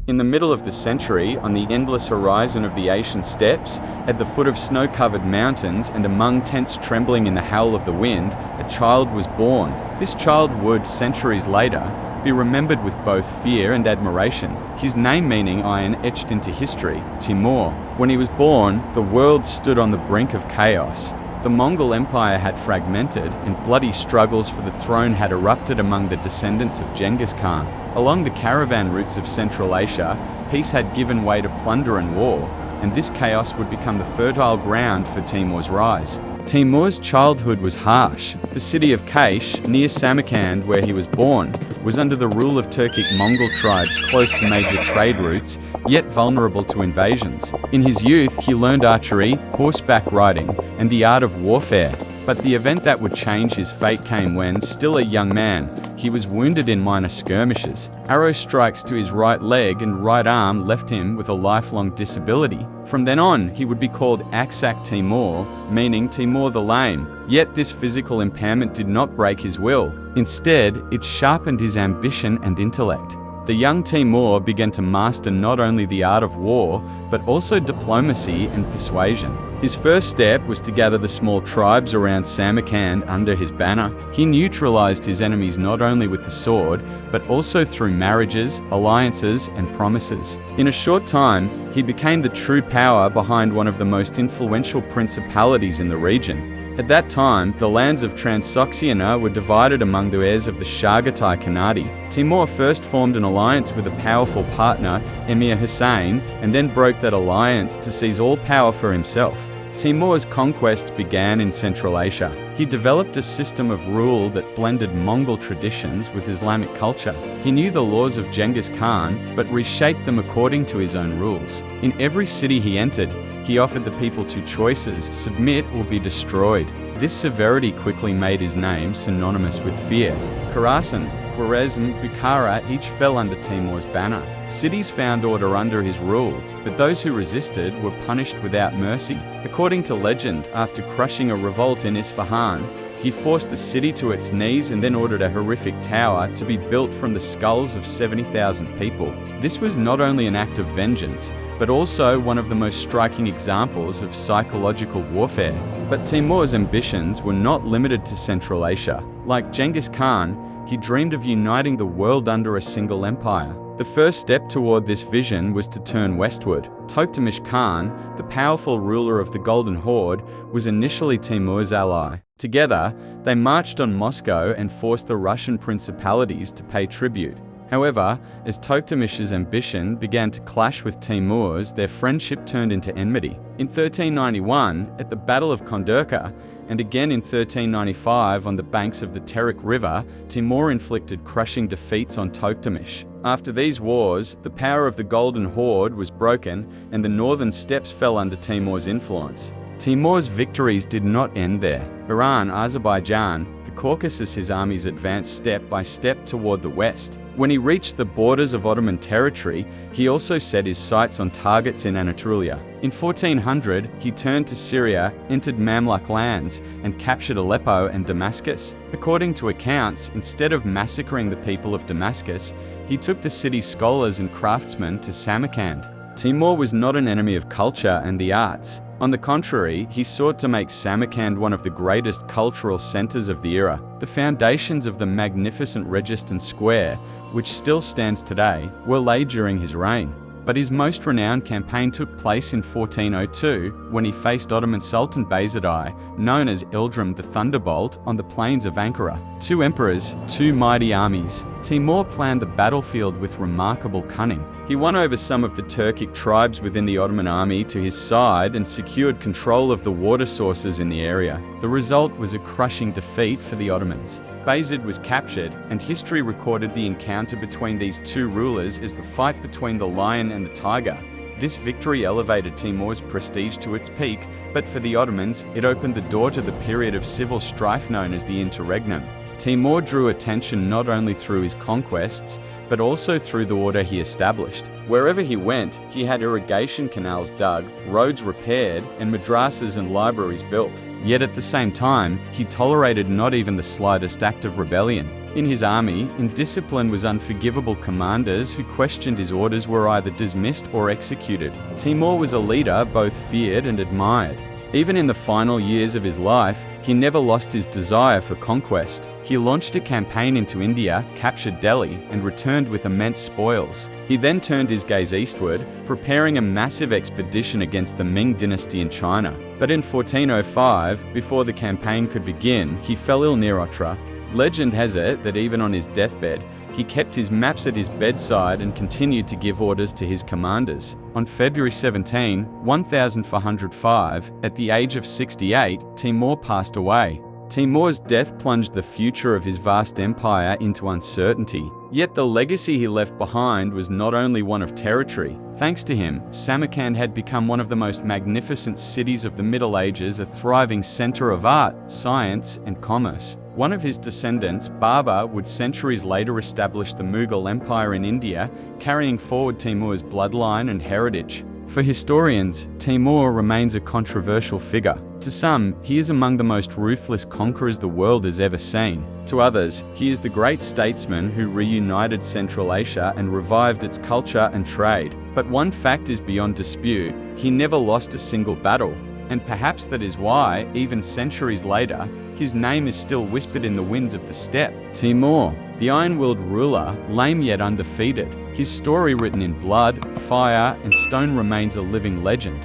In the middle of the century, on the endless horizon of the Asian steppes, at the foot of snow-covered mountains and among tents trembling in the howl of the wind, a child was born. This child would, centuries later, be remembered with both fear and admiration, his name meaning iron etched into history, Timur. When he was born, the world stood on the brink of chaos. The Mongol Empire had fragmented, and bloody struggles for the throne had erupted among the descendants of Genghis Khan. Along the caravan routes of Central Asia, peace had given way to plunder and war, and this chaos would become the fertile ground for Timur's rise. Timur's childhood was harsh. The city of Kaish, near Samarkand where he was born, was under the rule of Turkic Mongol tribes close to major trade routes, yet vulnerable to invasions. In his youth, he learned archery, horseback riding, and the art of warfare. But the event that would change his fate came when, still a young man, he was wounded in minor skirmishes. Arrow strikes to his right leg and right arm left him with a lifelong disability. From then on, he would be called Aksak Timur, meaning Timur the Lame. Yet this physical impairment did not break his will. Instead, it sharpened his ambition and intellect. The young Timur began to master not only the art of war, but also diplomacy and persuasion. His first step was to gather the small tribes around Samarkand under his banner. He neutralized his enemies not only with the sword, but also through marriages, alliances, and promises. In a short time, he became the true power behind one of the most influential principalities in the region. At that time, the lands of Transoxiana were divided among the heirs of the Chagatai Khanate. Timur first formed an alliance with a powerful partner, Emir Hussein, and then broke that alliance to seize all power for himself. Timur's conquests began in Central Asia. He developed a system of rule that blended Mongol traditions with Islamic culture. He knew the laws of Genghis Khan, but reshaped them according to his own rules. In every city he entered, he offered the people two choices: submit or be destroyed. This severity quickly made his name synonymous with fear. Khorasan, Khwarezm, Bukhara each fell under Timur's banner. Cities found order under his rule, but those who resisted were punished without mercy. According to legend, after crushing a revolt in Isfahan, he forced the city to its knees and then ordered a horrific tower to be built from the skulls of 70,000 people. This was not only an act of vengeance, but also one of the most striking examples of psychological warfare. But Timur's ambitions were not limited to Central Asia. Like Genghis Khan, he dreamed of uniting the world under a single empire. The first step toward this vision was to turn westward. Tokhtamish Khan, the powerful ruler of the Golden Horde, was initially Timur's ally. Together, they marched on Moscow and forced the Russian principalities to pay tribute. However, as Tokhtamish's ambition began to clash with Timur's, their friendship turned into enmity. In 1391, at the Battle of Kondurka, and again in 1395 on the banks of the Terek River, Timur inflicted crushing defeats on Tokhtamish. After these wars, the power of the Golden Horde was broken and the northern steppes fell under Timur's influence. Timur's victories did not end there. Iran, Azerbaijan, the Caucasus, his armies advanced step by step toward the west. When he reached the borders of Ottoman territory, he also set his sights on targets in Anatolia. In 1400, he turned to Syria, entered Mamluk lands, and captured Aleppo and Damascus. According to accounts, instead of massacring the people of Damascus, he took the city's scholars and craftsmen to Samarkand. Timur was not an enemy of culture and the arts. On the contrary, he sought to make Samarkand one of the greatest cultural centers of the era. The foundations of the magnificent Registan Square, which still stands today, were laid during his reign. But his most renowned campaign took place in 1402, when he faced Ottoman Sultan Bayezid, known as Ildrim the Thunderbolt, on the plains of Ankara. Two emperors, two mighty armies. Timur planned the battlefield with remarkable cunning. He won over some of the Turkic tribes within the Ottoman army to his side and secured control of the water sources in the area. The result was a crushing defeat for the Ottomans. Bayezid was captured, and history recorded the encounter between these two rulers as the fight between the lion and the tiger. This victory elevated Timur's prestige to its peak, but for the Ottomans, it opened the door to the period of civil strife known as the interregnum. Timur drew attention not only through his conquests, but also through the order he established. Wherever he went, he had irrigation canals dug, roads repaired, and madrasas and libraries built. Yet at the same time, he tolerated not even the slightest act of rebellion. In his army, indiscipline was unforgivable. Commanders who questioned his orders were either dismissed or executed. Timur was a leader both feared and admired. Even in the final years of his life, he never lost his desire for conquest. He launched a campaign into India, captured Delhi, and returned with immense spoils. He then turned his gaze eastward, preparing a massive expedition against the Ming dynasty in China. But in 1405, before the campaign could begin, he fell ill near Ottra. Legend has it that even on his deathbed, he kept his maps at his bedside and continued to give orders to his commanders. On February 17, 1405, at the age of 68, Timur passed away. Timur's death plunged the future of his vast empire into uncertainty. Yet the legacy he left behind was not only one of territory. Thanks to him, Samarkand had become one of the most magnificent cities of the Middle Ages, a thriving center of art, science, and commerce. One of his descendants, Babur, would centuries later establish the Mughal Empire in India, carrying forward Timur's bloodline and heritage. For historians, Timur remains a controversial figure. To some, he is among the most ruthless conquerors the world has ever seen. To others, he is the great statesman who reunited Central Asia and revived its culture and trade. But one fact is beyond dispute: he never lost a single battle. And perhaps that is why, even centuries later, his name is still whispered in the winds of the steppe. Timur, the iron-willed ruler, lame yet undefeated. His story, written in blood, fire, and stone, remains a living legend.